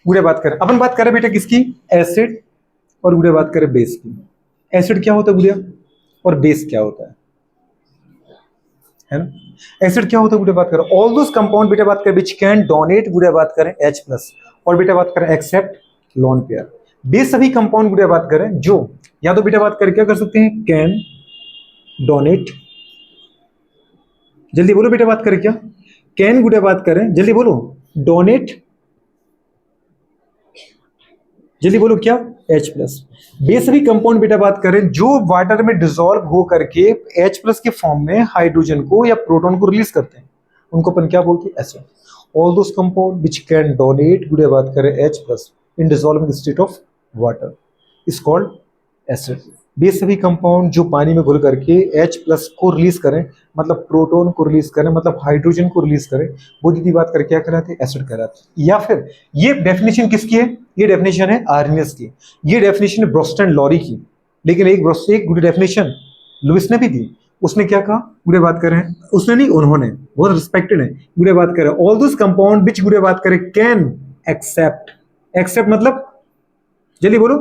गुड़े बात करें, अपन बात करें बेटा किसकी, एसिड, और गुड़े बात करें बेस की। एसिड क्या होता है गुड़िया, और बेस क्या होता है ना। एसिड क्या होता है गुड़े बात करें, ऑल दोस कंपाउंड बेटा बात करें विच कैन डोनेट गुड़े बात करें H+, और बेटा बात करें एक्सेप्ट लोन पेयर। बेस सभी कंपाउंड गुड़े बात करें जो या तो बेटा बात करें क्या कर सकते हैं, कैन डोनेट, जल्दी बोलो बेटा बात करें क्या, कैन गुड़े बात करें, जल्दी बोलो, डोनेट, जल्दी बोलो क्या, H+। बेस सभी कंपाउंड बेटा बात करें जो वाटर में डिसॉल्व हो करके H+ के फॉर्म में हाइड्रोजन को या प्रोटॉन को रिलीज करते हैं, उनको अपन क्या बोलते हैं, acid. All those compound which can donate गुड़े बात करें H+ in dissolving state of water is called acid. Base सभी कंपाउंड जो पानी में घुल करके H+ को रिलीज करें, मतलब प्रोटॉन को रिलीज करें, मतलब हाइड्रोजन को रिलीज करें, वो दीदी बात करके क्या कहलाते हैं, एसिड कहलाते हैं। या फिर ये डेफिनेशन किसकी है, ये डेफिनेशन है आर्नियस की, ये डेफिनेशन है ब्रोस्टन लॉरी की, लेकिन एक गुड डेफिनेशन लुइस ने भी दी। उसने क्या कहा, गुड़े बात करें, उसने नहीं उन्होंने, बहुत रिस्पेक्टेड है, गुड़े बात करें ऑल दोस कंपाउंड विच गुड़े बात करें कैन एक्सेप्ट, एक्सेप्ट मतलब जल्दी बोलो,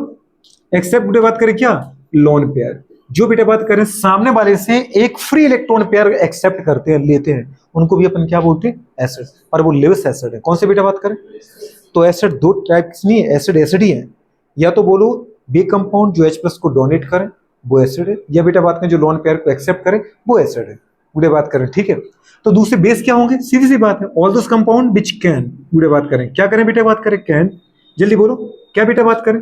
एक्सेप्ट गुड़े बात करें क्या, लोन पेयर। जो बेटा बात करें सामने वाले से एक फ्री इलेक्ट्रॉन पेयर एक्सेप्ट करते हैं, लेते हैं, उनको भी अपन क्या बोलते हैं, एसिड। पर वो लेविस एसिड है, कौन से बेटा बात करें, तो एसिड दो टाइप नहीं है, एसिड एसिड ही है। या तो बोलो बे कंपाउंड जो H+ को डोनेट करे वो एसिड है, या बेटा बात करें जो लोन पेयर को एक्सेप्ट करे वो एसिड है, गुड़े बात करें, ठीक है। तो दूसरे बेस क्या होंगे, सीधी सी बात है, all those compound which can, गुड़े बात करें, क्या करें बेटा बात करें, कैन, जल्दी बोलो क्या बेटा बात करें,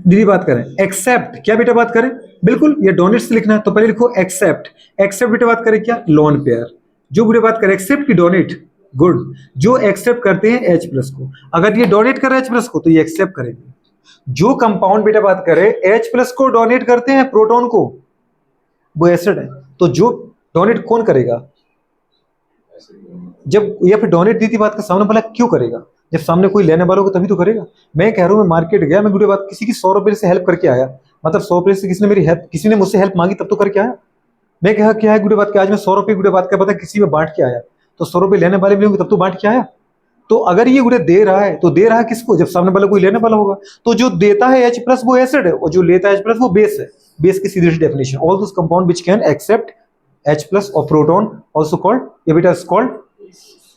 दीदी बात करें, एक्सेप्ट, क्या बेटा बात करें, बिल्कुल ये डोनेट से लिखना है तो पहले लिखो एक्सेप्ट, एक्सेप्ट बेटा बात करें क्या, लोन पेयर। जो गुड़े बात करें एक्सेप्ट की डोनेट, गुड, जो एक्सेप्ट करते हैं H+ को, अगर ये डोनेट कर रहे हैं H+ को तो ये एक्सेप्ट करेंगे। जो कंपाउंड बेटा बात करें H+ को डोनेट करते हैं प्रोटॉन को, वो एसिड है। तो जो डोनेट कौन करेगा, जब या फिर डोनेट दी थी बात का सामने वाला क्यों करेगा, जब सामने कोई लेने वाला होगा तभी तो करेगा। मैं कह रहा हूं मैं मार्केट गया, मैं गुड़े बात किसी की 100 रुपए से हेल्प करके आया, मतलब 100 रुपए से किसी ने मेरी हेल्प, किसी ने मुझसे हेल्प मांगी तब तो करके आया। मैं कहा क्या है गुड़े बात के, आज मैं 100 रुपए गुड़े बात का पता किसी में बांट के आया, तो 100 रुपए लेने वाले मिलेंगे तब तो बांट के आया। तो अगर ये गुड़े दे रहा है तो दे रहा है किसको, जब सामने वाला कोई लेने वाला होगा। तो जो देता है H+ वो एसिड है, और जो लेता है H+ वो बेस है। बेस की सीधी definition, all those compound which can accept H+ और प्रोटॉन आल्सो कॉल्ड, ये बेटा इज कॉल्ड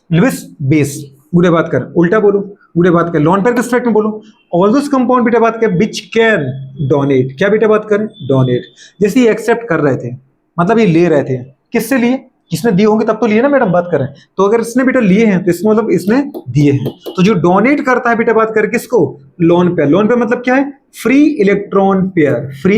लुइस बेस। गुड़े बात कर, उल्टा बोलो, गुड़े बात कर लॉन पेयर के रिस्पेक्ट में बोलो, ऑल दोस कंपाउंड बेटा बात कर व्हिच कैन डोनेट, क्या बेटा बात करें, डोनेट। जैसे ये एक्सेप्ट कर रहे थे, मतलब ये ले रहे थे, किससे लिए, किसने दिए होंगे तब तो लिए ना मैडम बात करें। तो अगर इसने बेटा लिए हैं तो इसमें मतलब इसने दिए हैं। तो जो डोनेट करता है बेटा बात करें किसको, लोन पेयर। लोन पेयर मतलब क्या है, free electron pair, free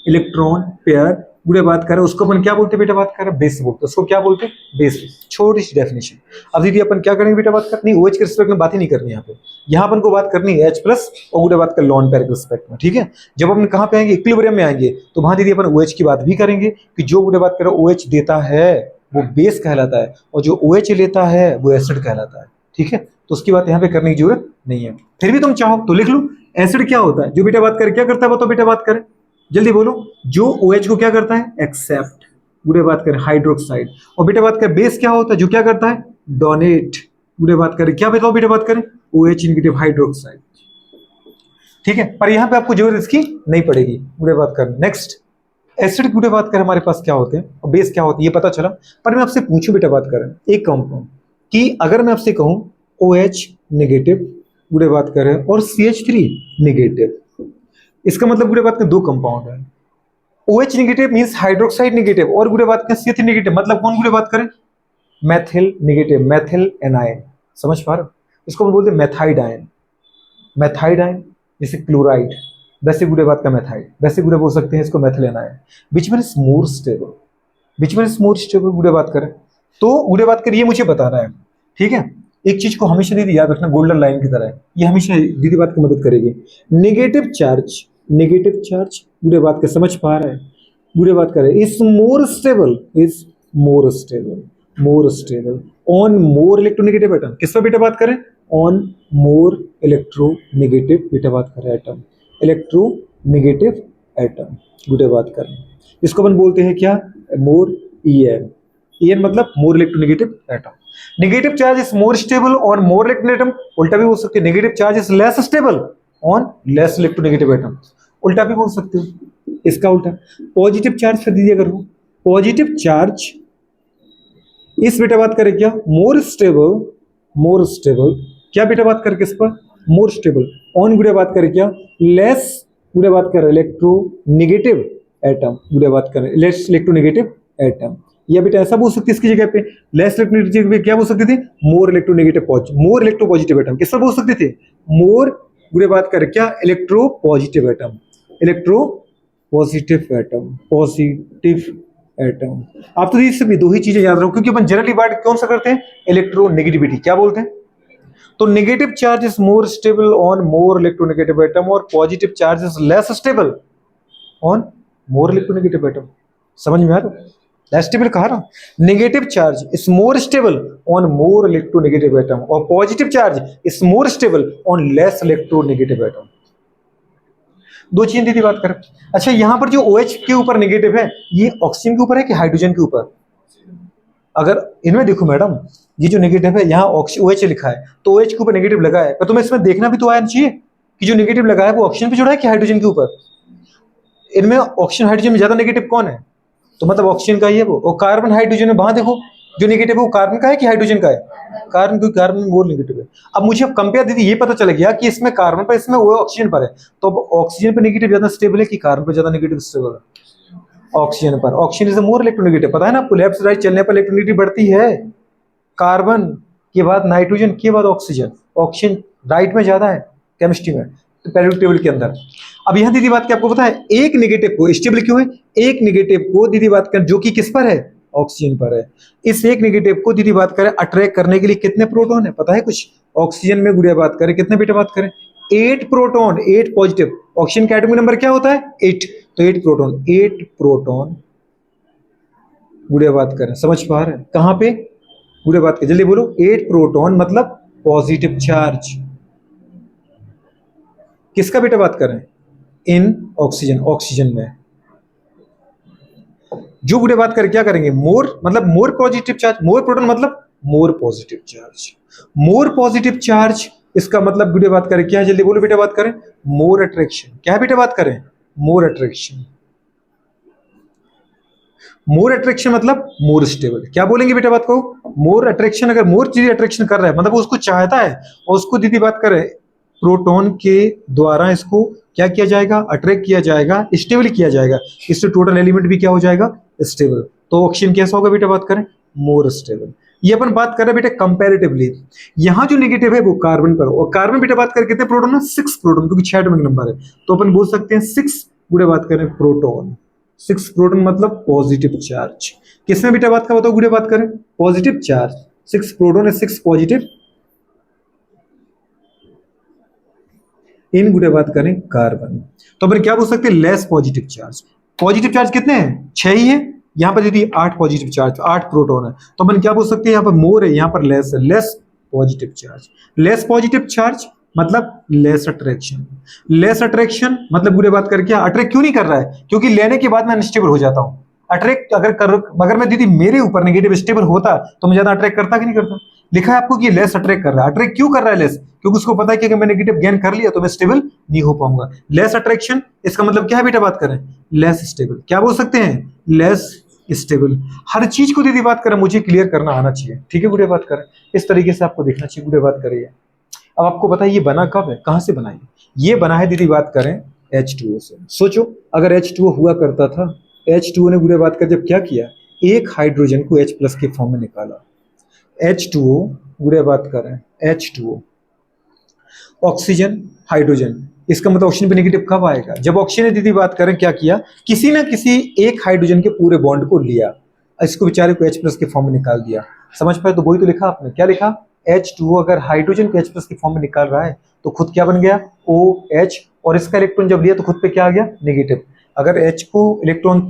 electron pair गुड़े बात करें उसको अपन क्या बोलते हैं बेटा बात करें, बेस बोलते हैं, उसको क्या बोलते हैं, बेस। छोटी सी डेफिनेशन। अब दीदी अपन क्या करेंगे बेटा बात करनी, OH के रिस्पेक्ट में बात ही नहीं करनी यहाँ पे, यहाँ अपन को बात करनी है H+ और गुड़े बात कर लोन पेयर के रिस्पेक्ट में, ठीक है। जब अपन कहाँ पे आएंगे, इक्विलिब्रियम में आएंगे, तो वहां दीदी अपन OH की बात भी करेंगे कि जो गुड़े बात करें OH देता है वो बेस कहलाता है, और जो OH लेता है वो एसिड कहलाता है, ठीक है। तो उसकी बात यहाँ पे करने की जरूरत नहीं है। फिर भी तुम चाहो तो लिख लो, एसिड क्या होता है, जो बेटा बात करे क्या करता है बताओ बेटा बात करें, जल्दी बोलो, जो OH को क्या करता है, एक्सेप्ट, गुड़े बात करें हाइड्रोक्साइड। और बेटा बात करें बेस क्या होता है, जो क्या करता है, डोनेट, गुड़े बात करें क्या बताओ बेटा बात करें, OH नेगेटिव हाइड्रोक्साइड, ठीक है। पर यहाँ पे आपको जरूरत इसकी नहीं पड़ेगी, गुड़े बात करें। नेक्स्ट, एसिड गुड़े बात करें हमारे पास क्या होते हैं और बेस क्या होती है ये पता चला। पर मैं आपसे पूछूं बेटा बात करें एक कंपाउंड कि अगर मैं आपसे कहूं OH नेगेटिव गुड़े बात करें और CH3 नेगेटिव, इसका मतलब गुड़े बात करें दो कंपाउंड है। OH negative means hydroxide negative, और गुड़े बात करें CH3 नेगेटिव मतलब कौन गुड़े बात करें, मैथिल नेगेटिव, मैथिल एनायन, समझ पा रहे हो, इसको हम बोलते हैं मेथाइड आयन। मेथाइड आयन जैसे क्लोराइड, वैसे गुड़े बात का मेथाइड, वैसे गुड़े बोल सकते हैं इसको methyl ion. Which mean is more stable, which mean is more stable गुड़े बात करें। तो गुड़े बात करें ये मुझे बताना है, ठीक है। एक चीज को हमेशा दीदी याद रखना, गोल्डन लाइन की तरह है, ये हमेशा दीदी बात की मदद करेगी। नेगेटिव चार्ज, नेगेटिव चार्ज गुड़े बात का समझ पा रहे हैं, गुड़े बात करें is more stable, is more stable, more stable on more electronegative atom. किस पर बेटा बात करें, ऑन मोर इलेक्ट्रोनेगेटिव बेटा बात करें एटम, इलेक्ट्रोनेगेटिव एटम गुड़े बात करें। इसको अपन बोलते हैं क्या, मोर EN, EN मतलब मोर electronegative atom. Negative charge is more stable on more electron atom, उल्टा भी बोल सकते हो negative charge is less stable on less electronegative atom, उल्टा भी बोल सकते हो। इसका उल्टा पॉजिटिव चार्ज कर दीजिए अगर हो, पॉजिटिव चार्ज इस बेटा बात करें क्या, मोर स्टेबल क्या बेटा बात करें किस पर, मोर स्टेबल ऑन गुड़े बात करें क्या, लेस गुड़े बात करें इलेक्ट्रोनेगेटिव एटम, गुड़े बात करें लेस इलेक्ट्रोनेगेटिव एटम, या बेटा ऐसा बोल सकते इसकी जगह पे लेस इलेक्ट्रोनेगेटिव पे क्या बोल सकते थे, मोर इलेक्ट्रोनेगेटिव मोर इलेक्ट्रो पॉजिटिव एटम, किस पर बोल सकते थे, मोर गुड़े बात करें क्या, electro positive atom, electro positive atom, positive atom. आप तो ये सभी दो ही चीजें याद रखो, क्योंकि अपन जनरली बात कौन सा करते हैं, इलेक्ट्रोनेगेटिविटी, क्या बोलते हैं, तो negative charge is more stable on more electronegative atom और positive charge is less stable on more electronegative atom. समझ में आ रहा है, लेस स्टेबल कहा ना, negative charge is more stable on more electronegative atom और positive charge is more stable on less electronegative atom. दो चीजें दीदी बात करें। अच्छा यहां पर जो OH के ऊपर नेगेटिव है, ये ऑक्सीजन के ऊपर है कि हाइड्रोजन के ऊपर, अगर इनमें देखो मैडम ये जो नेगेटिव है यहाँ OH लिखा है, तो OH के ऊपर नेगेटिव लगा है, पर तुम्हें इसमें देखना भी तो आना चाहिए कि जो नेगेटिव लगा है वो ऑक्सीजन पे जुड़ा है कि हाइड्रोजन के ऊपर। इनमें ऑक्सीजन हाइड्रोजन में ज्यादा नेगेटिव कौन है, तो मतलब ऑक्सीजन का ही है वो, और कार्बन हाइड्रोजन में वहां देखो जो नेगेटिव है वो कार्बन का है कि हाइड्रोजन का है, कार्बन, क्योंकि कार्बन में मोर नेगेटिव है। अब मुझे अब कंपेयर दीदी ये पता चल गया कि इसमें कार्बन पर, इसमें वो ऑक्सीजन पर है, तो अब ऑक्सीजन पर नेगेटिव ज्यादा स्टेबल है कि कार्बन पर ज्यादा नेगेटिव स्टेबल है, ऑक्सीजन पर। ऑक्सीजन इज मोर इलेक्ट्रोनेगेटिव, पता है ना आपको, लेफ्ट राइट चलने पर इलेक्ट्रोनेगेटिव बढ़ती है, कार्बन के बाद नाइट्रोजन के बाद ऑक्सीजन, ऑक्सीजन राइट में ज्यादा है केमिस्ट्री में, तो पेरियोडिक टेबल के अंदर। अब यहां दीदी बात क्या आपको पता है, एक नेगेटिव को स्टेबल क्यों है, एक नेगेटिव को दीदी बात कर जो कि किस पर है, ऑक्सीजन पर है, इस एक नेगेटिव को दीदी बात करें अट्रैक्ट करने के लिए कितने प्रोटॉन है पता है कुछ, ऑक्सीजन में गुड़िया बात करें कितने बेटा बात करें, 8 प्रोटॉन, 8 पॉजिटिव, ऑक्सीजन का एटॉमिक नंबर क्या होता है 8, तो 8 प्रोटॉन, 8 प्रोटॉन गुड़िया बात करें, समझ पा रहे हैं कहां पे, गुड़िया बात करें जल्दी बोलो, 8 प्रोटॉन मतलब पॉजिटिव चार्ज, किसका बेटा बात करें, इन ऑक्सीजन, ऑक्सीजन में जो गुड़े बात करें क्या करेंगे, मोर मतलब मोर पॉजिटिव चार्ज, मोर प्रोटॉन मतलब more positive charge, more positive charge, इसका मतलब गुड़े बात करें क्या है, जल्दी बोलो बेटा बात करें, मोर अट्रैक्शन, क्या है बेटा बात करें, मोर अट्रैक्शन, मोर अट्रैक्शन मतलब मोर स्टेबल, क्या बोलेंगे बेटा बात को, मोर अट्रैक्शन, अगर मोर चीज अट्रैक्शन कर रहा है मतलब वो उसको चाहता है, और उसको दीदी बात करें प्रोटॉन के द्वारा इसको क्या किया जाएगा, अट्रैक्ट किया जाएगा, स्टेबल किया जाएगा, इससे टोटल एलिमेंट भी क्या हो जाएगा, स्टेबल, तो ऑक्सीजन कैसा होगा बेटा बात करें, मोर स्टेबल। ये अपन बात कर रहे हैं बेटा कंपैरेटिवली, यहां जो नेगेटिव है वो कार्बन पर, और कार्बन बेटा बात करें कितने प्रोटॉन है, 6 प्रोटॉन, क्योंकि 6 एटॉमिक नंबर है, तो अपन बोल सकते हैं 6 गुड़े बात करें प्रोटॉन, 6 प्रोटॉन मतलब पॉजिटिव चार्ज, किसमें बेटा बात का बताओ गुड़े बात करें, पॉजिटिव चार्ज, 6 प्रोटॉन है 6 पॉजिटिव, इन गुड़े बात करें कार्बन, तो अपन क्या बोल सकते हैं, less positive charge, positive charge कितने हैं 6 ही है, यहां पर यदि 8 पॉजिटिव चार्ज, 8 प्रोटॉन है, तो अपन क्या बोल सकते हैं, यहां पर मोर है यहां पर लेस है, less positive charge, less positive charge मतलब लेस अट्रैक्शन, लेस अट्रैक्शन मतलब बुरे बात करके अट्रैक्ट क्यों नहीं कर रहा है, क्योंकि लेने के बाद मैं अनस्टेबल हो जाता हूं, अट्रैक्ट अगर मैं दीदी मेरे ऊपर नेगेटिव स्टेबल होता तो मैं ज्यादा अट्रैक्ट करता कि नहीं करता, लिखा है आपको कि लेस अट्रैक्ट कर रहा है, अट्रैक्ट क्यों कर रहा है लेस, क्योंकि उसको पता है कि अगर मैं नेगेटिव गेन कर लिया तो मैं स्टेबल नहीं हो पाऊंगा, लेस अट्रैक्शन, इसका मतलब क्या है बेटा बात करें, लेस स्टेबल, क्या बोल सकते हैं, लेस स्टेबल। हर चीज को दीदी बात करें मुझे क्लियर करना आना चाहिए, ठीक है गुड़े बात करें, इस तरीके से आपको देखना चाहिए गुड़े बात करिए। अब आपको पता है ये बना कब है, कहां से बना है, ये बना है दीदी बात करें H2O से। सोचो अगर H2O हुआ करता था, H2O ने बुरे बात कर जब क्या किया, एक हाइड्रोजन को H प्लस के फॉर्म में निकाला, H2O बुरे बात करें H2O, ऑक्सीजन हाइड्रोजन, इसका मतलब ऑक्सीजन पे नेगेटिव कब आएगा, जब ऑक्सीजन ने दीदी बात करें क्या किया, किसी ना किसी एक हाइड्रोजन के पूरे बॉन्ड को लिया, इसको बेचारे को H प्लस के फॉर्म में निकाल दिया, समझ पाए, तो वही तो लिखा आपने, क्या लिखा, H2O अगर हाइड्रोजन को H प्लस के फॉर्म में निकाल रहा है तो खुद क्या बन गया OH, और इसका इलेक्ट्रॉन जब लिया तो खुद पे क्या आ गया नेगेटिव, अगर H को इलेक्ट्रॉन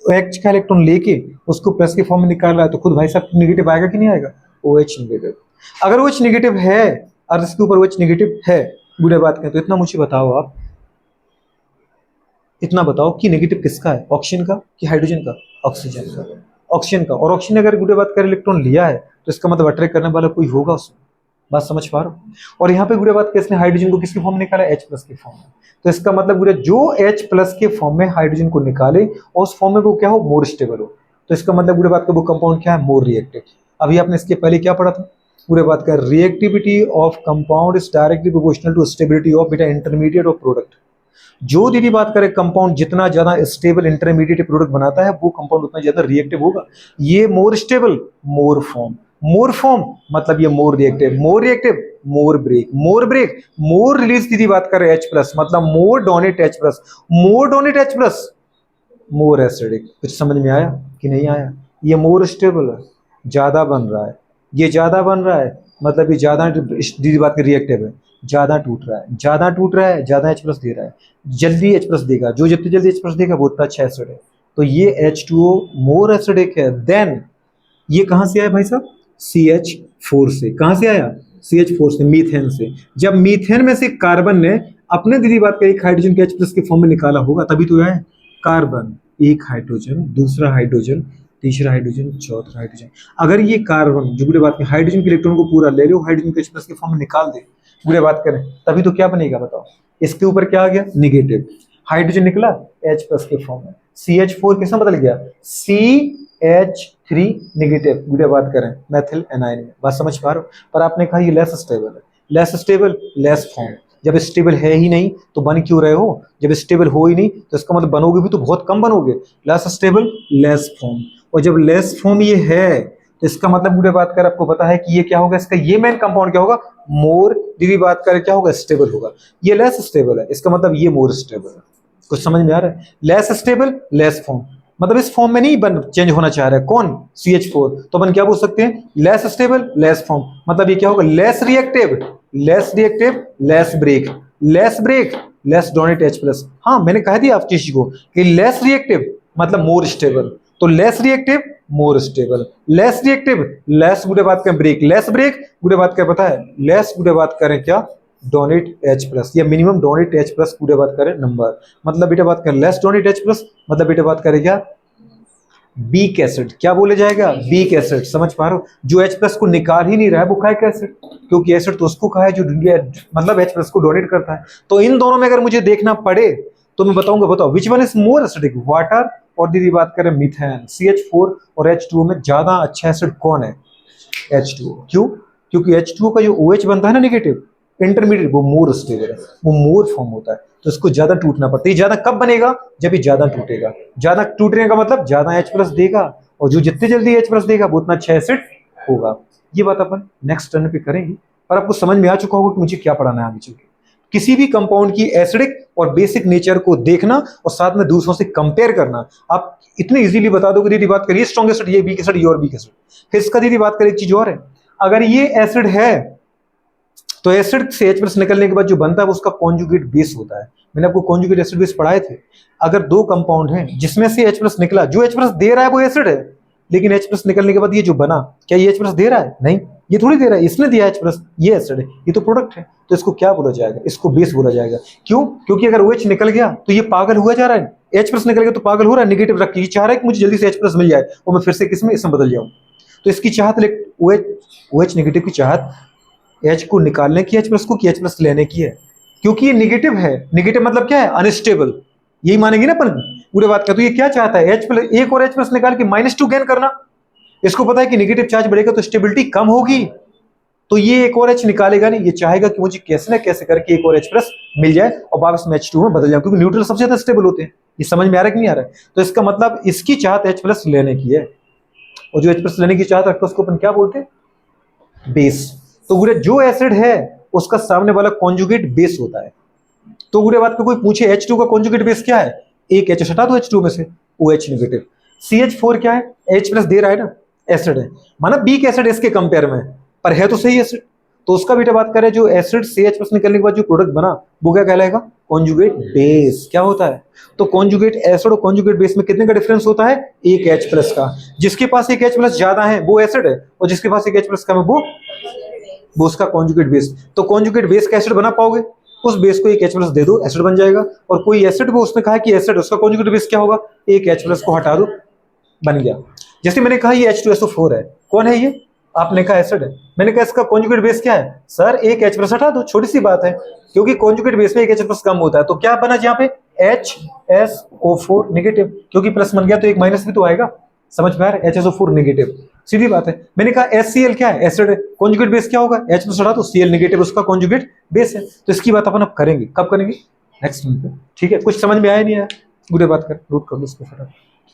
H का इलेक्ट्रॉन लेके उसको प्लस के फॉर्म में निकाल रहा है तो खुद भाई साहब नेगेटिव आएगा कि नहीं आएगा, OH नेगेटिव, अगर OH नेगेटिव है और इसके ऊपर OH नेगेटिव है, बुरे बात करें तो इतना मुझे बताओ, आप इतना बताओ कि नेगेटिव किसका है, ऑक्सीजन का कि हाइड्रोजन का, ऑक्सीजन का, ऑक्सीजन का, और ऑक्सीजन अगर गुडे बात करें इलेक्ट्रॉन लिया है तो इसका मतलब अट्रैक्ट करने वाला कोई होगा उसमें, बात समझ पा रहे हो। और यहाँ पे गुडे बात करें इसने हाइड्रोजन को किसकी फॉर्म निकाला, H प्लस के फॉर्म में, तो इसका मतलब गुडे जो H प्लस के फॉर्म में हाइड्रोजन को निकाले और उस फॉर्म में वो क्या हो, मोर स्टेबल हो, तो इसका मतलब गुडे बात का वो कंपाउंड क्या है, मोर रिएक्टिव। अभी आपने इसके पहले क्या पढ़ा था, पूरे बात कर reactivity of compound is directly proportional to stability of beta intermediate of product. जो दीदी बात करें कंपाउंड जितना ज्यादा स्टेबल इंटरमीडिएट प्रोडक्ट बनाता है वो कंपाउंड उतना ज्यादा रिएक्टिव होगा। ये more stable more form, more form मतलब ये more reactive more break more release दीदी बात करें H प्लस मतलब more donate H plus, more donate H plus more acidic. कुछ समझ में आया कि नहीं आया। ये मोर स्टेबल है, ज्यादा बन रहा है, ये ज्यादा बन रहा है मतलब ये ज्यादा दीदी बात कर रिएक्टिव है, ज्यादा टूट रहा है, ज्यादा H प्लस दे रहा है, जल्दी H प्लस देगा, जो जितनी जल्दी H प्लस देगा वो उतना अच्छा एसिड है, तो ये H2O मोर एसिडिक है। देन ये कहां से आया भाई साहब, CH4 से। कहां से आया, CH4 से, मीथेन से। जब मीथेन में से कार्बन ने अपने दीदी बात का एक हाइड्रोजन के H प्लस के फॉर्म में निकाला होगा तभी तो आया कार्बन, एक हाइड्रोजन, दूसरा हाइड्रोजन, तीसरा हाइड्रोजन, चौथा हाइड्रोजन। अगर ये कार्बन जो बुरे बात में हाइड्रोजन के इलेक्ट्रॉन को पूरा ले लो, हाइड्रोजन के H प्लस के फॉर्म में निकाल दे, बुरे बात करें तभी तो क्या बनेगा बताओ, इसके ऊपर क्या आ गया, निगेटिव। हाइड्रोजन निकला H प्लस के फॉर्म में, CH4 किसमें बदल गया, CH3 निगेटिव। बुरे बात करें मेथिल एनाइन में, बात समझ पा रहे हो। पर आपने कहा ये लेस स्टेबल है, लेस स्टेबल लेस फॉर्म। जब स्टेबल है ही नहीं तो बन क्यों रहे हो, जब स्टेबल हो ही नहीं तो इसका मतलब बनोगे भी तो बहुत कम बनोगे। लेस स्टेबल लेस फॉर्म, और जब लेस फॉर्म ये है तो इसका मतलब बुरे बात कर आपको पता है कि ये क्या होगा, इसका ये मेन कंपाउंड क्या होगा, मोर दीदी बात करें क्या होगा, स्टेबल होगा। ये लेस स्टेबल है, इसका मतलब ये मोर स्टेबल है। कुछ समझ में आ रहा है, लेस स्टेबल लेस फॉर्म मतलब इस फॉर्म में नहीं बन चेंज होना चाह रहा है कौन, CH4, तो अपन क्या बोल सकते हैं, लेस स्टेबल लेस फॉर्म मतलब ये क्या होगा, less reactive less break less donate H plus. हाँ मैंने कह दिया आप चीज को कि लेस रिएक्टिव मतलब मोर स्टेबल, तो less reactive more stable, less reactive less गुडे बात करें ब्रेक, लेस ब्रेक गुडे बात करें पता है, लेस गुडे बात करें क्या, डोनेट H प्लस या मिनिमम डोनेट H प्लस पूरे बात करें नंबर, मतलब बेटा बात करें लेस डोनेट H प्लस मतलब बेटा बात करें क्या, बीक एसिड। क्या बोले जाएगा, बीक एसिड। समझ पा रहे हो, जो H प्लस को निकाल ही नहीं रहा है वो खाए एसिड, क्योंकि एसिड तो उसको कहा है जो मतलब H प्लस को डोनेट करता है। तो इन दोनों में अगर मुझे देखना पड़े तो मैं बताऊंगा, बताओ which one is more acidic, water और दीदी बात करें मीथेन, CH4 और H2O में ज्यादा अच्छा एसिड कौन है, H2O। क्यों, क्योंकि H2O का जो OH बनता है ना नेगेटिव इंटरमीडिएट, वो मोर स्टेबल है, वो मोर फॉर्म होता है, तो इसको ज्यादा टूटना पड़ता है। ये ज्यादा कब बनेगा, जब ये ज्यादा टूटेगा। ज्यादा टूटने का मतलब ज्यादा H प्लस देगा, और जो जितनी जल्दी H प्लस देगा वो उतना अच्छा एसिड होगा। ये बात अपन नेक्स्ट टर्न पे करेंगे, पर आपको समझ में आ चुका होगा कि मुझे क्या पढ़ाना है आगे चल के। किसी भी कंपाउंड की एसिडिक और बेसिक नेचर को देखना और साथ में दूसरों से कंपेयर करना, आप इतने इजीली बता दोगे। दीदी बात करिए स्ट्रॉन्ग एसिड, ये वीक एसिड, ये और वीक एसिड। फिर इसका दीदी बात करें एक चीज और है, अगर ये एसिड है तो एसिड से H प्लस निकलने के बाद जो बनता है वो उसका कॉन्जुगेट बेस होता है। मैंने आपको कॉन्जुगेट एसिड बेस पढ़ाए थे। अगर दो कंपाउंड हैं जिसमें से H प्लस निकला, जो H प्लस दे रहा है वो एसिड है, लेकिन H प्लस निकलने के बाद ये जो बना, क्या ये H प्लस दे रहा है, नहीं, ये थोड़ी दे रहा है, इसने दिया H प्लस, ये एसिड है, ये तो प्रोडक्ट है, तो इसको क्या बोला जाएगा, इसको बेस बोला जाएगा। क्यों, क्योंकि अगर OH निकल गया तो ये पागल हुआ जा रहा है, H प्लस निकल गया तो पागल हो रहा है, निगेटिव रख के ये चाह रहा है कि मुझे जल्दी से H प्लस मिल जाए और मैं फिर से किसमें, इसमें बदल जाऊं। तो इसकी चाहत OH नेगेटिव की चाहत H को निकालने की, H प्लस को की H प्लस लेने की है, क्योंकि ये नेगेटिव है। नेगेटिव मतलब क्या है, अनस्टेबल, यही मानेंगे ना अपन पूरे बात का। तो ये क्या चाहता है, H प्लस एक और H प्लस निकाल के -2 गेन करना। इसको पता है कि नेगेटिव चार्ज बढ़ेगा तो स्टेबिलिटी कम होगी, तो ये एक और H निकालेगा नहीं, ये चाहेगा कि मुझे कैसे ना कैसे करके एक और H प्लस मिल जाए और वापस में H2 में बदल जाए, क्योंकि न्यूट्रल सबसे ज्यादा स्टेबल होते हैं। ये समझ में आ रहा है कि नहीं आ रहा है। तो इसका मतलब इसकी चाहत H प्लस लेने की है, और जो H प्लस लेने की चाहत रखता है उसको अपन क्या बोलते हैं, बेस। तो गुरे जो एसिड है उसका सामने वाला कॉन्जुगेट बेस होता है। तो गुरे बात पे कोई पूछे H2 का कॉन्जुगेट बेस क्या है, एक H हटा दो H2 में से, OH नेगेटिव। CH4 क्या है, H प्लस दे रहा है ना, एसिड है, माना वीक एसिड इसके कंपेयर में, पर है तो सही एसिड। तो उसका बेटा बात करें, जो एसिड से H प्लस निकलने के बाद जो प्रोडक्ट बना वो क्या कहलाएगा, कॉन्जुगेट बेस। क्या होता है, तो कॉन्जुगेट एसिड और कॉन्जुगेट बेस में कितने का डिफरेंस होता है, एक H प्लस का। जिसके पास एक H प्लस ज्यादा है वो एसिड है, और जिसके पास एक H प्लस कम है वो उसका कॉन्जुगेट बेस। तो कॉन्जुगेट बेस का एसिड बना पाओगे, उस बेस को एक H प्लस दे दो, एसिड बन जाएगा। और कोई एसिड वो उसने कहा कि एसिड, उसका कॉन्जुगेट बेस क्या होगा, एक H प्लस को हटा दो, बन गया। जैसे मैंने कहा ये H2SO4 है, कौन है ये? आपने कहा एसिड है, मैंने कहा इसका कॉन्जुगेट बेस क्या है? सर एक H+ हटा दो, छोटी सी बात है, क्योंकि कॉन्जुगेट बेस में एक H+ कम होता है, तो क्या बना यहाँ पे HSO4 नेगेटिव, क्योंकि प्लस बन गया तो एक माइनस भी तो आएगा, समझ में आ रहा है? HSO4 नेगेटिव, सीधी बात है। मैंने कहा HCl क्या है? एसिड है, कॉन्जुगेट बेस क्या होगा? H+ हटा दो, Cl नेगेटिव उसका कॉन्जुगेट बेस है। तो इसकी बात अपन अब करेंगे, कब करेंगे? नेक्स्ट वीक पे, ठीक है? कुछ समझ में आया नहीं आया? पूरे बात कर, नोट कर लो इसको फटाफट।